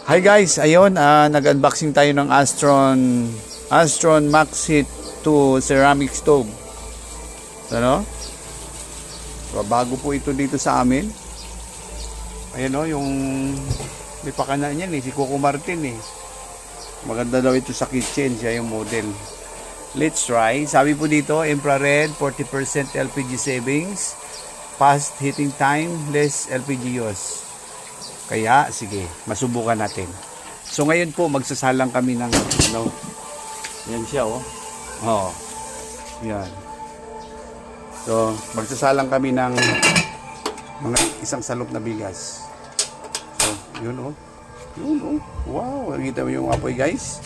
Hi guys, ayun, nag-unboxing tayo ng Astron Maxit 2 ceramic stove. Ano? So, bago po ito dito sa amin. Ayun o, yung may pakana niyan si Coco Martin Maganda daw ito sa kitchen, siya yung model. Let's try. Sabi po dito, infrared, 40% LPG savings, fast heating time, less LPG use. Kaya, sige, masubukan natin. So, ngayon po, magsasalang kami ng, yan siya, yan. So, magsasalang kami ng mga isang salop na bigas. So, yun, wow, nakita mo yung apoy, guys.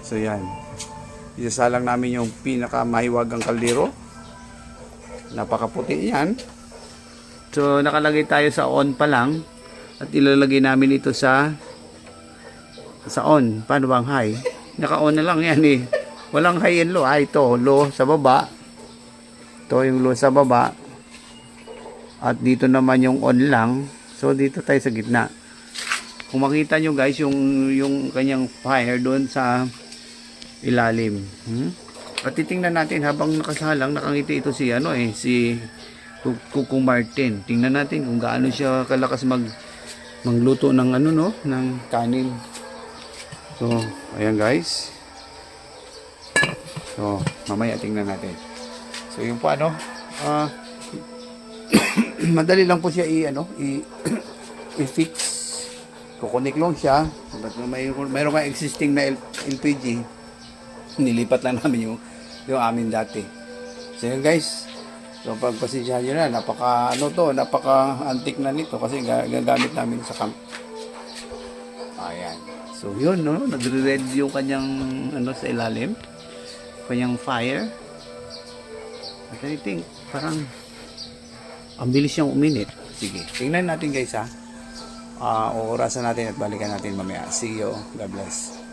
So, yan. Isasalang namin yung pinakamahiwagang kaldero. Napakaputi yan. So, nakalagay tayo sa on pa lang. At ilalagay namin ito sa on. Paano bang high? Naka-on na lang yan Walang high and low. Ito, low sa baba. Ito yung low sa baba. At dito naman yung on lang. So, dito tayo sa gitna. Kung makita nyo guys, yung kanyang fire doon sa ilalim. At titingnan natin habang nakasalang, nakangiti ito si si Coco Martin. Tingnan natin kung gaano siya kalakas magluto ng ng kanin. So, ayan guys. So, mamaya tingnan natin. So, yung po madali lang po siya i-fix. Kukunik lang siya. But mayroon kang existing na LPG. Nilipat lang namin yung amin dati. So, yun guys. So, pagpasensyahan nyo na, napaka-antik na nito kasi gagamit namin sa camp. Ayan. So, yun, nagre-red yung kanyang, sa ilalim. Kanyang fire. At I think, parang, ang bilis siyang uminit. Sige, tingnan natin guys, Orasan natin at balikan natin mamaya. See you. God bless.